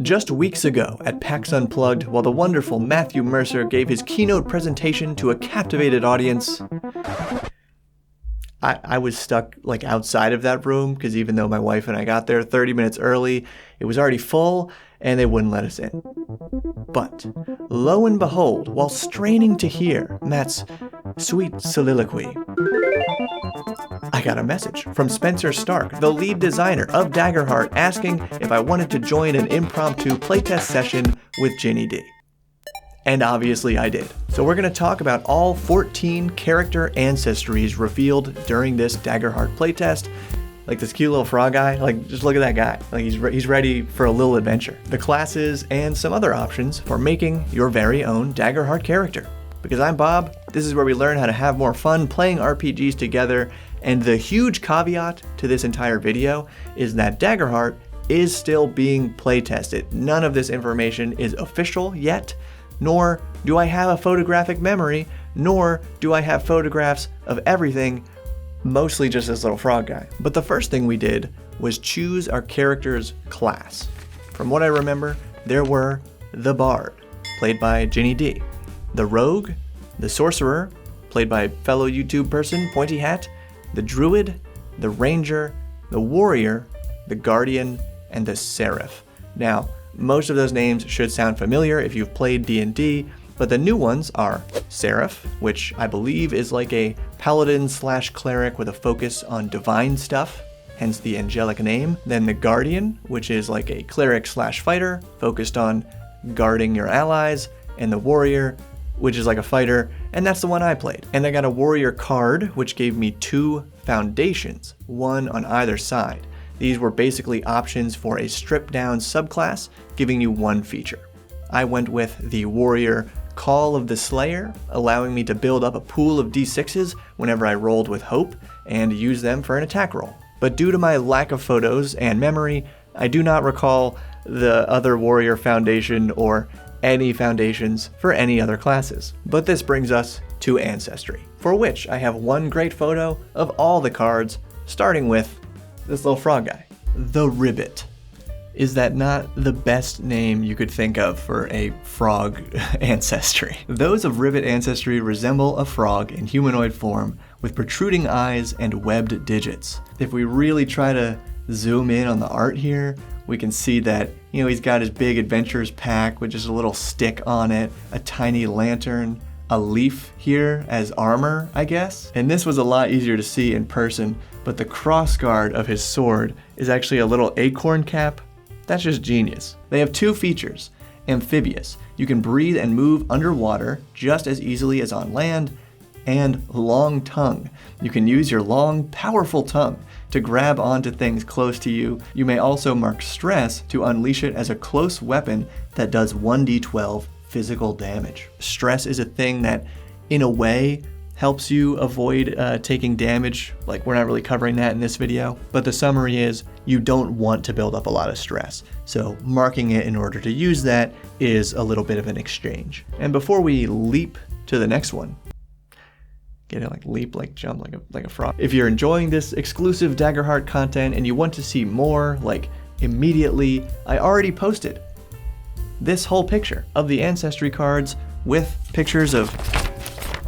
Just weeks ago at PAX Unplugged, while the wonderful Matthew Mercer gave his keynote presentation to a captivated audience, I was stuck like outside of that room because even though my wife and I got there 30 minutes early, it was already full and they wouldn't let us in. But lo and behold, while straining to hear Matt's sweet soliloquy, I got a message from Spencer Stark, the lead designer of Daggerheart, asking if I wanted to join an impromptu playtest session with Ginny D. And obviously I did. So we're going to talk about all 14 character ancestries revealed during this Daggerheart playtest. Like this cute little frog guy, like just look at that guy. Like he's ready for a little adventure. The classes and some other options for making your very own Daggerheart character. Because I'm Bob, this is where we learn how to have more fun playing RPGs together. And the huge caveat to this entire video is that Daggerheart is still being playtested. None of this information is official yet, nor do I have a photographic memory, nor do I have photographs of everything, mostly just this little frog guy. But the first thing we did was choose our character's class. From what I remember, there were the Bard, played by Ginny D, the Rogue, the Sorcerer, played by fellow YouTube person Pointy Hat, the Druid, the Ranger, the Warrior, the Guardian, and the Seraph. Now, most of those names should sound familiar if you've played D&D, but the new ones are Seraph, which I believe is like a paladin/cleric with a focus on divine stuff, hence the angelic name. Then the Guardian, which is like a cleric/fighter focused on guarding your allies, and the Warrior, which is like a fighter, and that's the one I played. And I got a Warrior card, which gave me 2 foundations, one on either side. These were basically options for a stripped down subclass, giving you 1 feature. I went with the Warrior Call of the Slayer, allowing me to build up a pool of d6s whenever I rolled with hope and use them for an attack roll. But due to my lack of photos and memory, I do not recall the other Warrior foundation or any foundations for any other classes. But this brings us to Ancestry, for which I have 1 great photo of all the cards, starting with this little frog guy, the Ribbit. Is that not the best name you could think of for a frog ancestry? Those of Ribbit ancestry resemble a frog in humanoid form with protruding eyes and webbed digits. If we really try to zoom in on the art here, we can see that, he's got his big adventures pack with just a little stick on it, a tiny lantern, a leaf here as armor, I guess. And this was a lot easier to see in person, but the crossguard of his sword is actually a little acorn cap. That's just genius. They have 2 features. Amphibious. You can breathe and move underwater just as easily as on land. And long tongue. You can use your long, powerful tongue to grab onto things close to you. You may also mark stress to unleash it as a close weapon that does 1d12 physical damage. Stress is a thing that, in a way, helps you avoid taking damage. Like, we're not really covering that in this video, but the summary is you don't want to build up a lot of stress. So marking it in order to use that is a little bit of an exchange. And before we leap to the next one, get it, like leap, like jump, like a frog. If you're enjoying this exclusive Daggerheart content and you want to see more, like immediately, I already posted this whole picture of the Ancestry cards with pictures of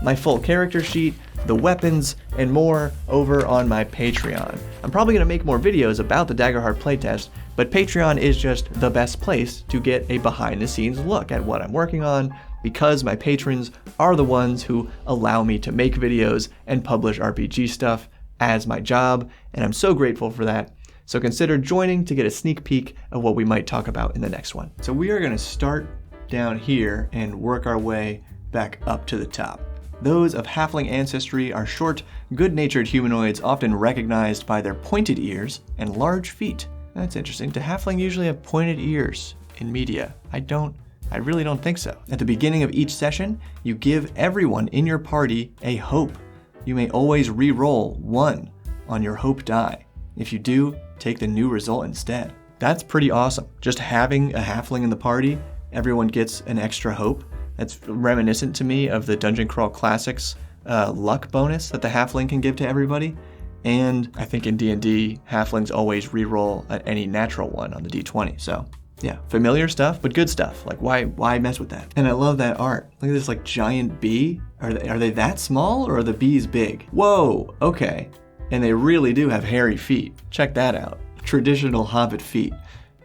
my full character sheet, the weapons, and more over on my Patreon. I'm probably going to make more videos about the Daggerheart playtest, but Patreon is just the best place to get a behind-the-scenes look at what I'm working on, because my patrons are the ones who allow me to make videos and publish RPG stuff as my job, and I'm so grateful for that. So consider joining to get a sneak peek of what we might talk about in the next one. So we are going to start down here and work our way back up to the top. Those of halfling ancestry are short, good-natured humanoids often recognized by their pointed ears and large feet. That's interesting. Do halfling usually have pointed ears in media? I really don't think so. At the beginning of each session, you give everyone in your party a hope. You may always re-roll 1 on your hope die. If you do, take the new result instead. That's pretty awesome. Just having a halfling in the party, everyone gets an extra hope. That's reminiscent to me of the Dungeon Crawl Classics luck bonus that the halfling can give to everybody. And I think in D&D, halflings always re-roll any natural 1 on the d20. So Yeah, familiar stuff, but good stuff. Like, why mess with that? And I love that art. Look at this, like, giant bee. Are they that small, or are the bees big? Whoa, okay. And they really do have hairy feet. Check that out. Traditional hobbit feet.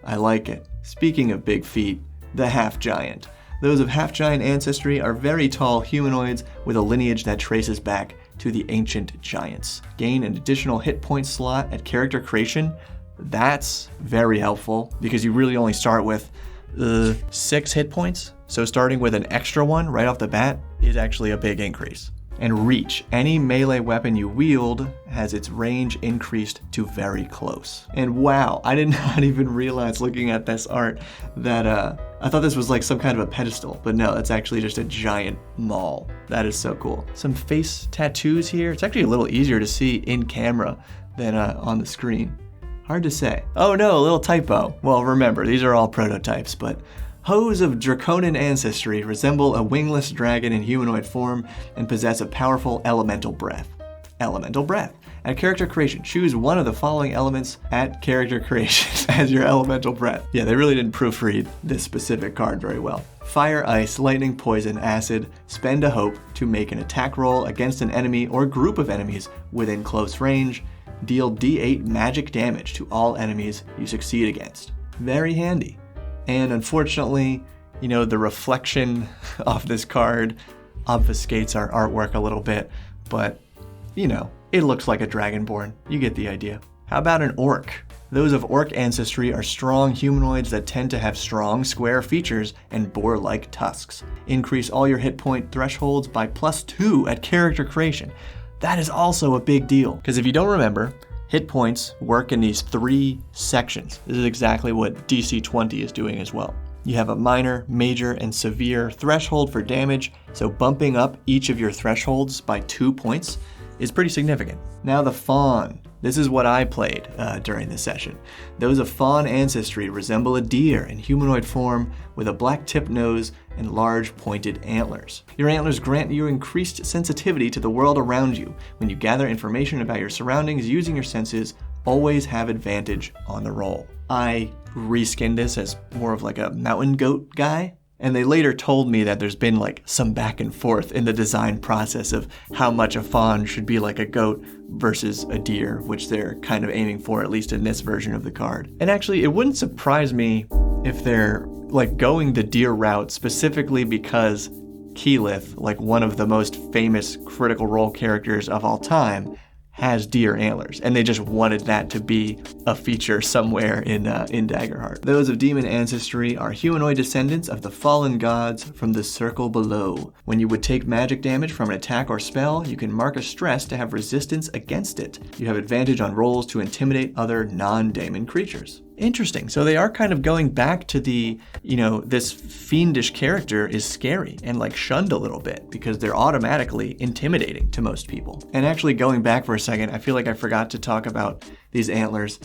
I like it. Speaking of big feet, the half-giant. Those of half-giant ancestry are very tall humanoids with a lineage that traces back to the ancient giants. Gain an additional hit point slot at character creation. That's very helpful because you really only start with 6 hit points. So starting with an extra one right off the bat is actually a big increase. And reach. Any melee weapon you wield has its range increased to very close. And wow, I did not even realize looking at this art that I thought this was like some kind of a pedestal, but no, it's actually just a giant maul. That is so cool. Some face tattoos here. It's actually a little easier to see in camera than on the screen. Hard to say. Oh no, a little typo. Well, remember, these are all prototypes, but Hoes of Draconan ancestry resemble a wingless dragon in humanoid form and possess a powerful elemental breath. Elemental breath. At character creation, choose one of the following elements at character creation as your elemental breath. Yeah, they really didn't proofread this specific card very well. Fire, ice, lightning, poison, acid. Spend a hope to make an attack roll against an enemy or group of enemies within close range. Deal D8 magic damage to all enemies you succeed against. Very handy. And unfortunately, you know, the reflection of this card obfuscates our artwork a little bit, but, you know, it looks like a dragonborn. You get the idea. How about an orc? Those of orc ancestry are strong humanoids that tend to have strong square features and boar-like tusks. Increase all your hit point thresholds by +2 at character creation. That is also a big deal, because if you don't remember, hit points work in these 3 sections. This is exactly what DC 20 is doing as well. You have a minor, major, and severe threshold for damage, so bumping up each of your thresholds by 2 points is pretty significant. Now the fawn. This is what I played during this session. Those of fawn ancestry resemble a deer in humanoid form with a black tip nose and large pointed antlers. Your antlers grant you increased sensitivity to the world around you. When you gather information about your surroundings using your senses, always have advantage on the roll. I reskinned this as more of like a mountain goat guy. And they later told me that there's been like some back and forth in the design process of how much a fawn should be like a goat versus a deer, which they're kind of aiming for, at least in this version of the card. And actually, it wouldn't surprise me if they're like going the deer route specifically because Keyleth, like one of the most famous Critical Role characters of all time, has deer antlers, and they just wanted that to be a feature somewhere in Daggerheart. Those of demon ancestry are humanoid descendants of the fallen gods from the circle below. When you would take magic damage from an attack or spell, you can mark a stress to have resistance against it. You have advantage on rolls to intimidate other non-daemon creatures. Interesting. So they are kind of going back to the, you know, this fiendish character is scary and like shunned a little bit because they're automatically intimidating to most people. And actually going back for a second, I feel like I forgot to talk about these antlers.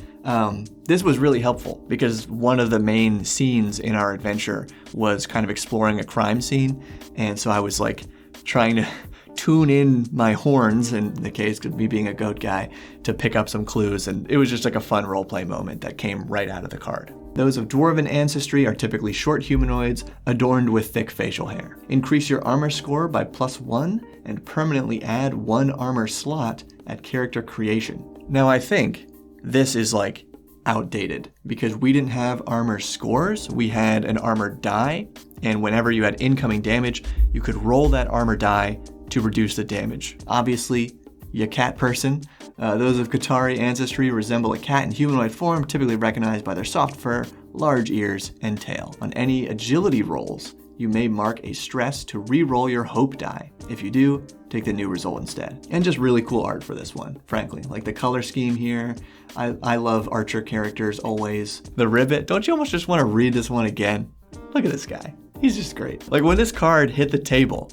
This was really helpful because one of the main scenes in our adventure was kind of exploring a crime scene. And so I was like trying to tune in my horns, in the case of me being a goat guy, to pick up some clues, and it was just like a fun roleplay moment that came right out of the card. Those of dwarven ancestry are typically short humanoids adorned with thick facial hair. Increase your armor score by +1 and permanently add 1 armor slot at character creation. Now I think this is like outdated because we didn't have armor scores, we had an armor die, and whenever you had incoming damage, you could roll that armor die to reduce the damage. Obviously, you cat person. Those of Qatari ancestry resemble a cat in humanoid form, typically recognized by their soft fur, large ears, and tail. On any agility rolls, you may mark a stress to re-roll your hope die. If you do, take the new result instead. And just really cool art for this one, frankly. Like the color scheme here. I love archer characters always. The ribbit, don't you almost just want to read this one again? Look at this guy. He's just great. Like when this card hit the table,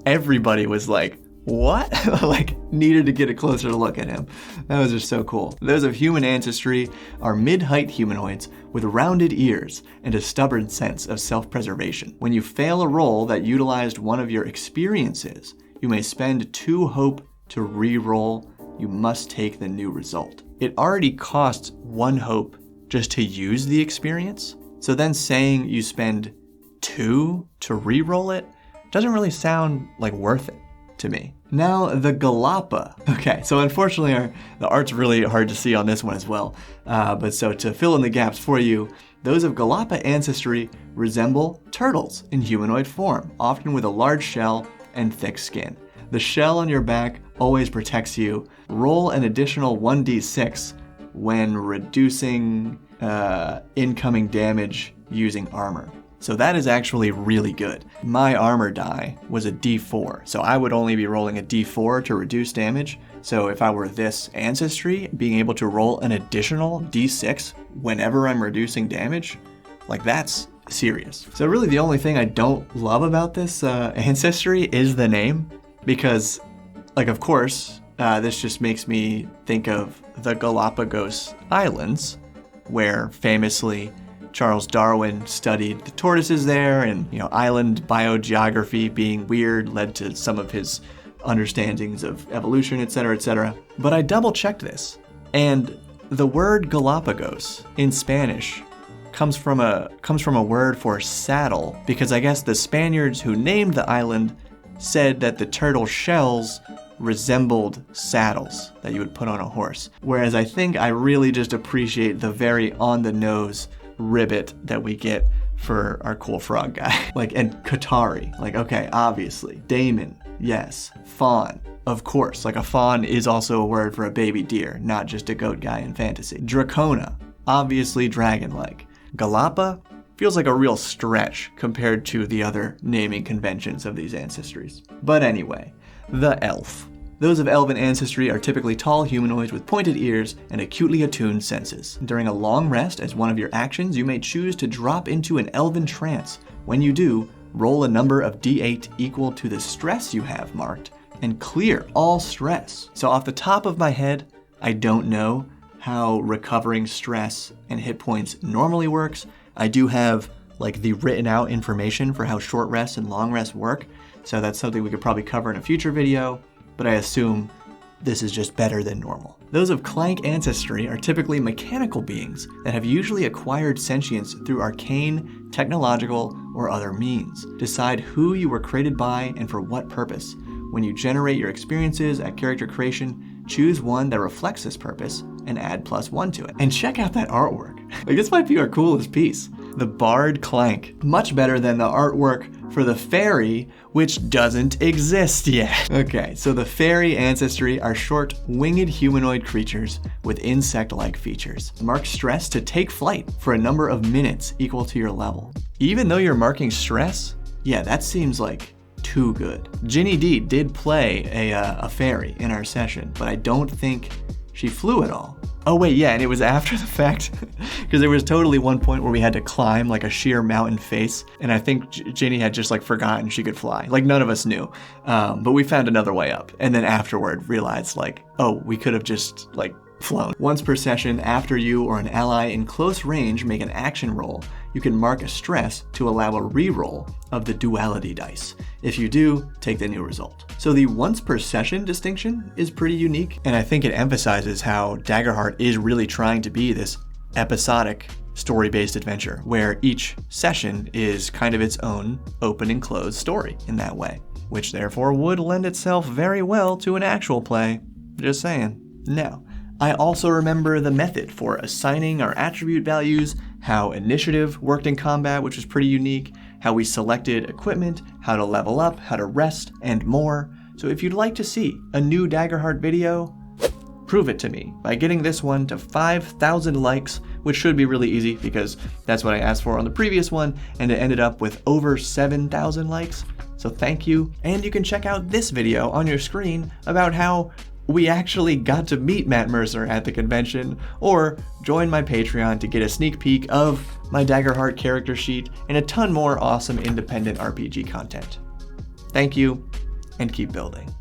everybody was like, what? Like needed to get a closer look at him. That was just so cool. Those of human ancestry are mid-height humanoids with rounded ears and a stubborn sense of self-preservation. When you fail a roll that utilized one of your experiences, you may spend 2 hope to re-roll. You must take the new result. It already costs 1 hope just to use the experience. So then saying you spend 2 to re-roll it doesn't really sound like worth it to me. Now the Galapa. Okay, so unfortunately the art's really hard to see on this one as well. But so to fill in the gaps for you, those of Galapa ancestry resemble turtles in humanoid form, often with a large shell and thick skin. The shell on your back always protects you. Roll an additional 1d6 when reducing incoming damage using armor. So that is actually really good. My armor die was a d4, so I would only be rolling a d4 to reduce damage. So if I were this ancestry, being able to roll an additional d6 whenever I'm reducing damage, like that's serious. So really the only thing I don't love about this ancestry is the name, because like of course, this just makes me think of the Galapagos Islands, where famously Charles Darwin studied the tortoises there, and island biogeography being weird led to some of his understandings of evolution, etc., etc. But I double checked this, and the word Galapagos in Spanish comes from a word for saddle, because I guess the Spaniards who named the island said that the turtle shells resembled saddles that you would put on a horse. Whereas I think I really just appreciate the very on-the-nose ribbit that we get for our cool frog guy. And Qatari, okay, obviously. Damon, yes. Fawn, of course. A fawn is also a word for a baby deer, not just a goat guy in fantasy. Dracona, obviously dragon-like. Galapa feels like a real stretch compared to the other naming conventions of these ancestries. But anyway, the elf. Those of elven ancestry are typically tall humanoids with pointed ears and acutely attuned senses. During a long rest, as one of your actions, you may choose to drop into an elven trance. When you do, roll a number of d8 equal to the stress you have marked and clear all stress. So off the top of my head, I don't know how recovering stress and hit points normally works. I do have the written out information for how short rests and long rests work, so that's something we could probably cover in a future video, but I assume this is just better than normal. Those of Clank ancestry are typically mechanical beings that have usually acquired sentience through arcane, technological, or other means. Decide who you were created by and for what purpose. When you generate your experiences at character creation, choose one that reflects this purpose and add +1 to it. And check out that artwork. This might be our coolest piece. The Bard Clank. Much better than the artwork for the fairy, which doesn't exist yet. Okay, so the fairy ancestry are short, winged humanoid creatures with insect-like features. Mark stress to take flight for a number of minutes equal to your level. Even though you're marking stress, yeah, that seems too good. Ginny D did play a fairy in our session, but I don't think she flew at all. Oh wait, yeah, and it was after the fact, because there was totally one point where we had to climb a sheer mountain face, and I think Ginny had just forgotten she could fly. None of us knew, but we found another way up, and then afterward realized oh, we could have just flown. Once per session, after you or an ally in close range make an action roll, you can mark a stress to allow a reroll of the duality dice. If you do, take the new result. So the once per session distinction is pretty unique, and I think it emphasizes how Daggerheart is really trying to be this episodic story-based adventure, where each session is kind of its own open and closed story in that way, which therefore would lend itself very well to an actual play. Just saying. Now, I also remember the method for assigning our attribute values, how initiative worked in combat, which was pretty unique, how we selected equipment, how to level up, how to rest, and more. So if you'd like to see a new Daggerheart video, prove it to me by getting this one to 5,000 likes, which should be really easy because that's what I asked for on the previous one, and it ended up with over 7,000 likes. So thank you. And you can check out this video on your screen about how we actually got to meet Matt Mercer at the convention, or join my Patreon to get a sneak peek of my Daggerheart character sheet and a ton more awesome independent RPG content. Thank you, and keep building.